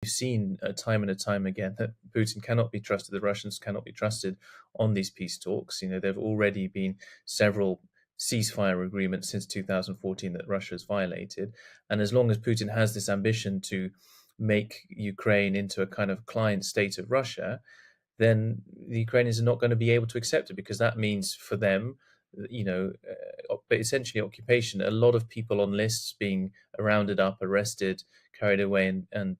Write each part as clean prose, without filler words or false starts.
seen time and time again that Putin cannot be trusted, the Russians cannot be trusted on these peace talks. There have already been several ceasefire agreements since 2014 that Russia has violated. And as long as Putin has this ambition to make Ukraine into a kind of client state of Russia, then the Ukrainians are not going to be able to accept it, because that means for them, but essentially occupation. A lot of people on lists being rounded up, arrested, carried away, and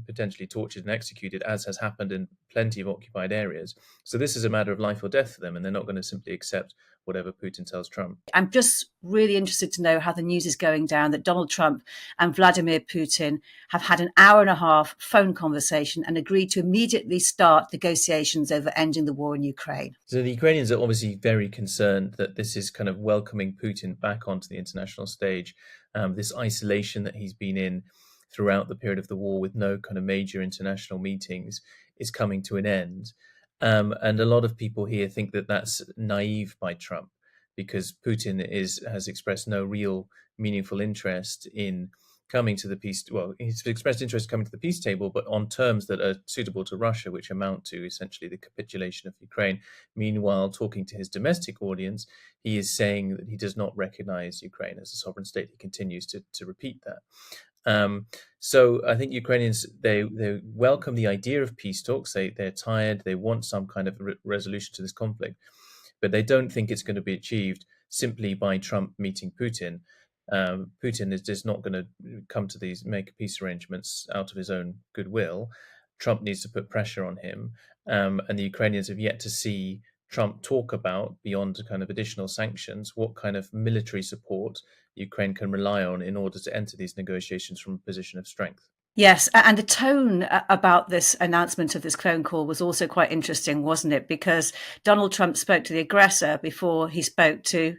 potentially tortured and executed, as has happened in plenty of occupied areas. So this is a matter of life or death for them, and they're not going to simply accept whatever Putin tells Trump. I'm just really interested to know how the news is going down that Donald Trump and Vladimir Putin have had an hour-and-a-half phone conversation and agreed to immediately start negotiations over ending the war in Ukraine. So the Ukrainians are obviously very concerned that this is kind of welcoming Putin back onto the international stage. This isolation that he's been in throughout the period of the war, with no kind of major international meetings, is coming to an end. And a lot of people here think that that's naive by Trump, because Putin has expressed no real meaningful interest in coming to the peace. Well, he's expressed interest in coming to the peace table, but on terms that are suitable to Russia, which amount to essentially the capitulation of Ukraine. Meanwhile, talking to his domestic audience, he is saying that he does not recognize Ukraine as a sovereign state. He continues to repeat that. So I think Ukrainians, they welcome the idea of peace talks. They're tired. They want some kind of resolution to this conflict, but they don't think it's going to be achieved simply by Trump meeting Putin. Putin is just not going to come to these, make peace arrangements out of his own goodwill. Trump needs to put pressure on him, and the Ukrainians have yet to see Trump talk about, beyond kind of additional sanctions, what kind of military support Ukraine can rely on in order to enter these negotiations from a position of strength. Yes, and the tone about this announcement of this phone call was also quite interesting, wasn't it? Because Donald Trump spoke to the aggressor before he spoke to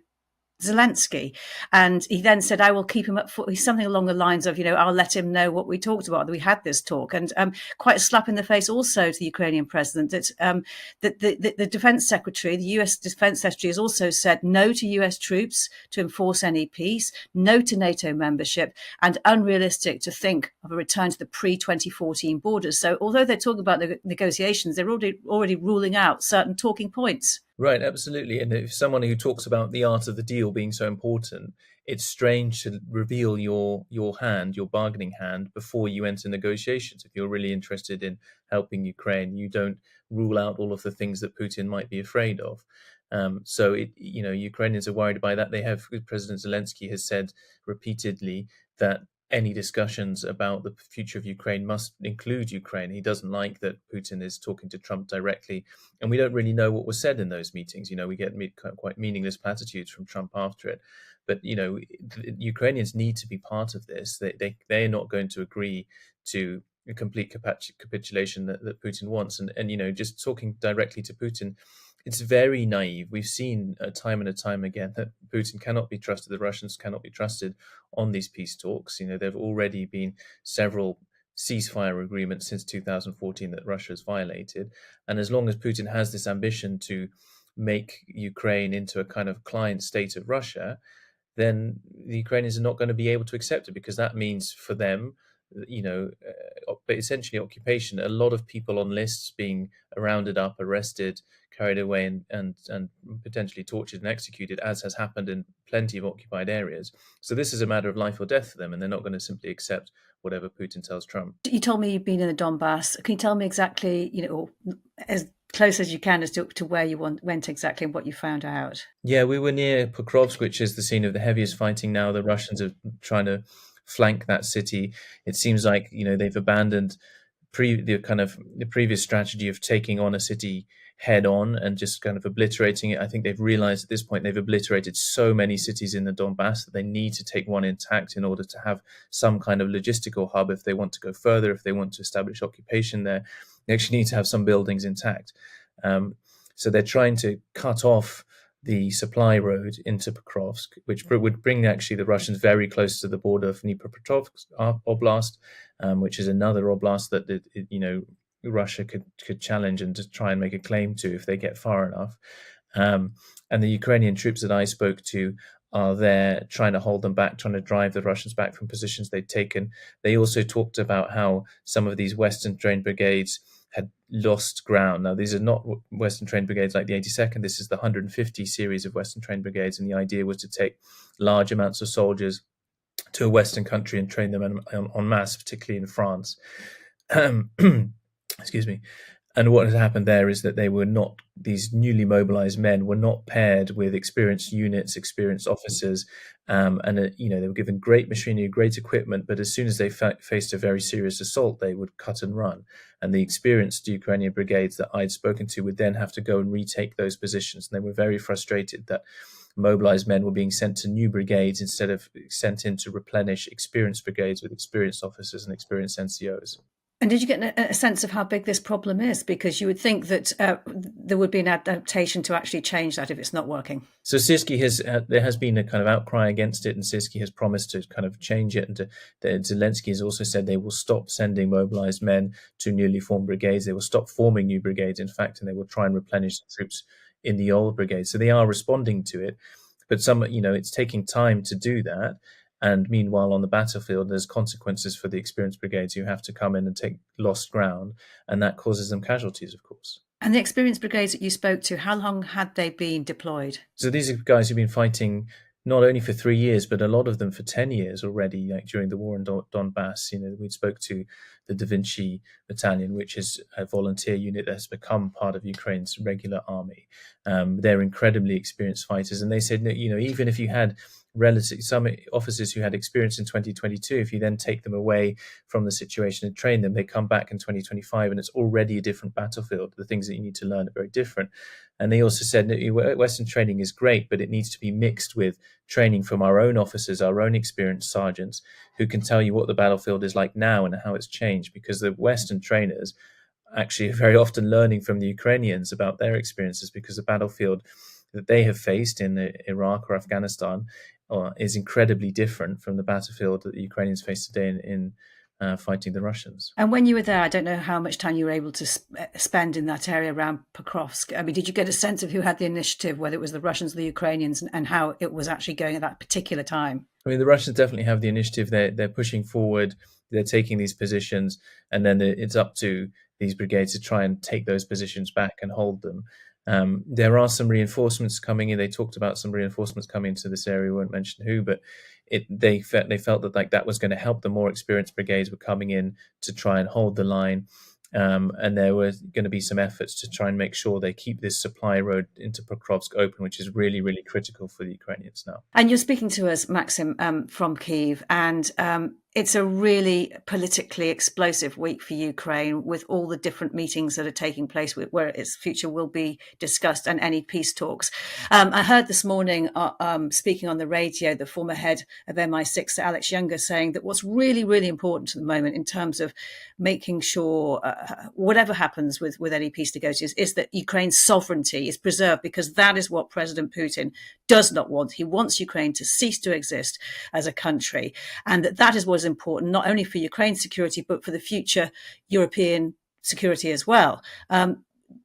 Zelensky. And he then said, I will keep him up for something along the lines of, I'll let him know what we talked about, that we had this talk. And quite a slap in the face also to the Ukrainian president that the defense secretary, the US defense secretary, has also said no to US troops to enforce any peace, no to NATO membership, and unrealistic to think of a return to the pre-2014 borders. So although they're talking about the negotiations, they're already ruling out certain talking points. Right, absolutely. And if someone who talks about the art of the deal being so important, it's strange to reveal your hand, your bargaining hand, before you enter negotiations. If you're really interested in helping Ukraine, you don't rule out all of the things that Putin might be afraid of. So Ukrainians are worried by that. President Zelensky has said repeatedly that any discussions about the future of Ukraine must include Ukraine. He doesn't like that Putin is talking to Trump directly, and we don't really know what was said in those meetings. We get quite meaningless platitudes from Trump after it. But the Ukrainians need to be part of this. They're not going to agree to a complete capitulation that Putin wants. And just talking directly to Putin, it's very naive. We've seen time and time again that Putin cannot be trusted, the Russians cannot be trusted on these peace talks. There have already been several ceasefire agreements since 2014 that Russia has violated. And as long as Putin has this ambition to make Ukraine into a kind of client state of Russia, then the Ukrainians are not going to be able to accept it, because that means for them, but essentially occupation. A lot of people on lists being rounded up, arrested, carried away, and potentially tortured and executed, as has happened in plenty of occupied areas. So this is a matter of life or death for them, and they're not going to simply accept whatever Putin tells Trump. You told me you've been in the Donbass. Can you tell me exactly, as close as you can as to where you went exactly and what you found out? Yeah, we were near Pokrovsk, which is the scene of the heaviest fighting now. The Russians are trying to flank that city. It seems like they've abandoned the previous strategy of taking on a city head on and just kind of obliterating it. I think they've realized at this point they've obliterated so many cities in the Donbass that they need to take one intact in order to have some kind of logistical hub if they want to go further, if they want to establish occupation there. They actually need to have some buildings intact. So they're trying to cut off the supply road into Pokrovsk, which would bring actually the Russians very close to the border of Dnipropetrovsk Oblast, which is another oblast that Russia could challenge and just try and make a claim to if they get far enough. And the Ukrainian troops that I spoke to are there trying to hold them back, trying to drive the Russians back from positions they'd taken. They also talked about how some of these Western trained brigades had lost ground. Now, these are not Western trained brigades like the 82nd. This is the 150 series of Western trained brigades. And the idea was to take large amounts of soldiers to a Western country and train them en masse, particularly in France. Excuse me. And what had happened there is that these newly mobilized men were not paired with experienced units, experienced officers, they were given great machinery, great equipment, but as soon as they faced a very serious assault, they would cut and run. And the experienced Ukrainian brigades that I'd spoken to would then have to go and retake those positions. And they were very frustrated that mobilized men were being sent to new brigades instead of sent in to replenish experienced brigades with experienced officers and experienced NCOs. And did you get a sense of how big this problem is? Because you would think that there would be an adaptation to actually change that if it's not working. So there has been a kind of outcry against it, and Sirsky has promised to kind of change it. And Zelensky has also said they will stop sending mobilized men to newly formed brigades. They will stop forming new brigades, in fact, and they will try and replenish the troops in the old brigades. So they are responding to it, but it's taking time to do that. And meanwhile, on the battlefield, there's consequences for the experienced brigades who have to come in and take lost ground, and that causes them casualties, of course. And the experienced brigades that you spoke to, how long had they been deployed? So these are guys who've been fighting not only for 3 years, but a lot of them for 10 years already, like during the war in Donbass. We spoke to the Da Vinci Battalion, which is a volunteer unit that has become part of Ukraine's regular army. They're incredibly experienced fighters. And they said, even if you had some officers who had experience in 2022, if you then take them away from the situation and train them, they come back in 2025 and it's already a different battlefield. The things that you need to learn are very different. And they also said that Western training is great, but it needs to be mixed with training from our own officers, our own experienced sergeants, who can tell you what the battlefield is like now and how it's changed, because the Western trainers actually are very often learning from the Ukrainians about their experiences, because the battlefield that they have faced in Iraq or Afghanistan is incredibly different from the battlefield that the Ukrainians face today in fighting the Russians. And when you were there, I don't know how much time you were able to spend in that area around Pokrovsk. I mean, did you get a sense of who had the initiative, whether it was the Russians or the Ukrainians, and how it was actually going at that particular time? I mean, the Russians definitely have the initiative. They're pushing forward. They're taking these positions, and then it's up to these brigades to try and take those positions back and hold them. There are some reinforcements coming in. They talked about some reinforcements coming into this area. We won't mention who, but they felt that that was going to help. The more experienced brigades were coming in to try and hold the line. And there were going to be some efforts to try and make sure they keep this supply road into Pokrovsk open, which is really, really critical for the Ukrainians now. And you're speaking to us, Maxim, from Kyiv, and it's a really politically explosive week for Ukraine, with all the different meetings that are taking place where its future will be discussed, and any peace talks. I heard this morning, speaking on the radio, the former head of MI6, Alex Younger, saying that what's really, really important at the moment in terms of making sure whatever happens with any peace negotiations is that Ukraine's sovereignty is preserved, because that is what President Putin does not want. He wants Ukraine to cease to exist as a country, and that is what is important, not only for Ukraine's security, but for the future European security as well.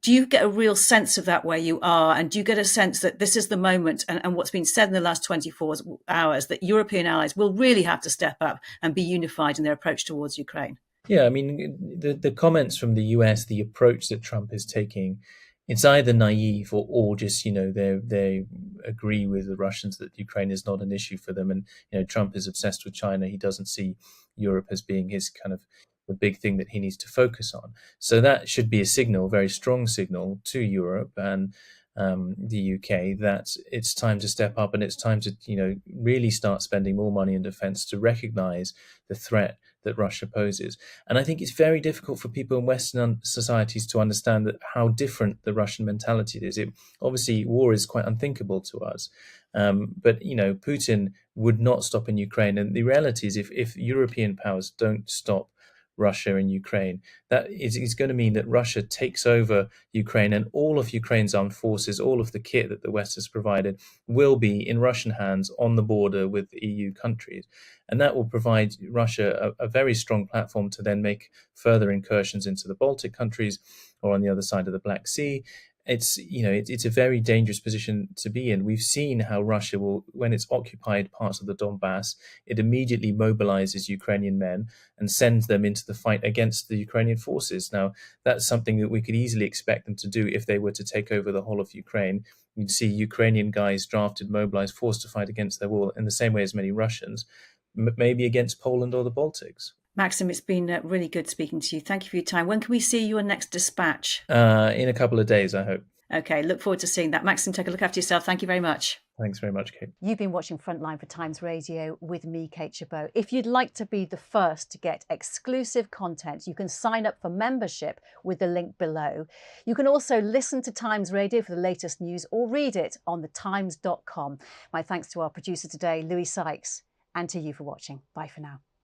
Do you get a real sense of that where you are? And do you get a sense that this is the moment, and what's been said in the last 24 hours, that European allies will really have to step up and be unified in their approach towards Ukraine? Yeah, I mean, the comments from the US, the approach that Trump is taking, it's either naive or just, they agree with the Russians that Ukraine is not an issue for them. And, Trump is obsessed with China. He doesn't see Europe as being his kind of the big thing that he needs to focus on. So that should be a signal, a very strong signal to Europe and the UK, that it's time to step up, and it's time to, really start spending more money in defense to recognize the threat that Russia poses. And I think it's very difficult for people in Western societies to understand that how different the Russian mentality is. Obviously, war is quite unthinkable to us. But, Putin would not stop in Ukraine. And the reality is, if European powers don't stop Russia and Ukraine, that is going to mean that Russia takes over Ukraine, and all of Ukraine's armed forces, all of the kit that the West has provided, will be in Russian hands on the border with the EU countries. And that will provide Russia a very strong platform to then make further incursions into the Baltic countries or on the other side of the Black Sea. it's it's a very dangerous position to be in. We've seen how Russia will, when it's occupied parts of the Donbass, it immediately mobilizes Ukrainian men and sends them into the fight against the Ukrainian forces. Now, that's something that we could easily expect them to do if they were to take over the whole of Ukraine. You'd see Ukrainian guys drafted, mobilized, forced to fight against their will in the same way as many Russians, maybe against Poland or the Baltics. Maxim, it's been really good speaking to you. Thank you for your time. When can we see your next dispatch? In a couple of days, I hope. Okay, look forward to seeing that. Maxim, take a look after yourself. Thank you very much. Thanks very much, Kate. You've been watching Frontline for Times Radio with me, Kate Chabot. If you'd like to be the first to get exclusive content, you can sign up for membership with the link below. You can also listen to Times Radio for the latest news or read it on thetimes.com. My thanks to our producer today, Louis Sykes, and to you for watching. Bye for now.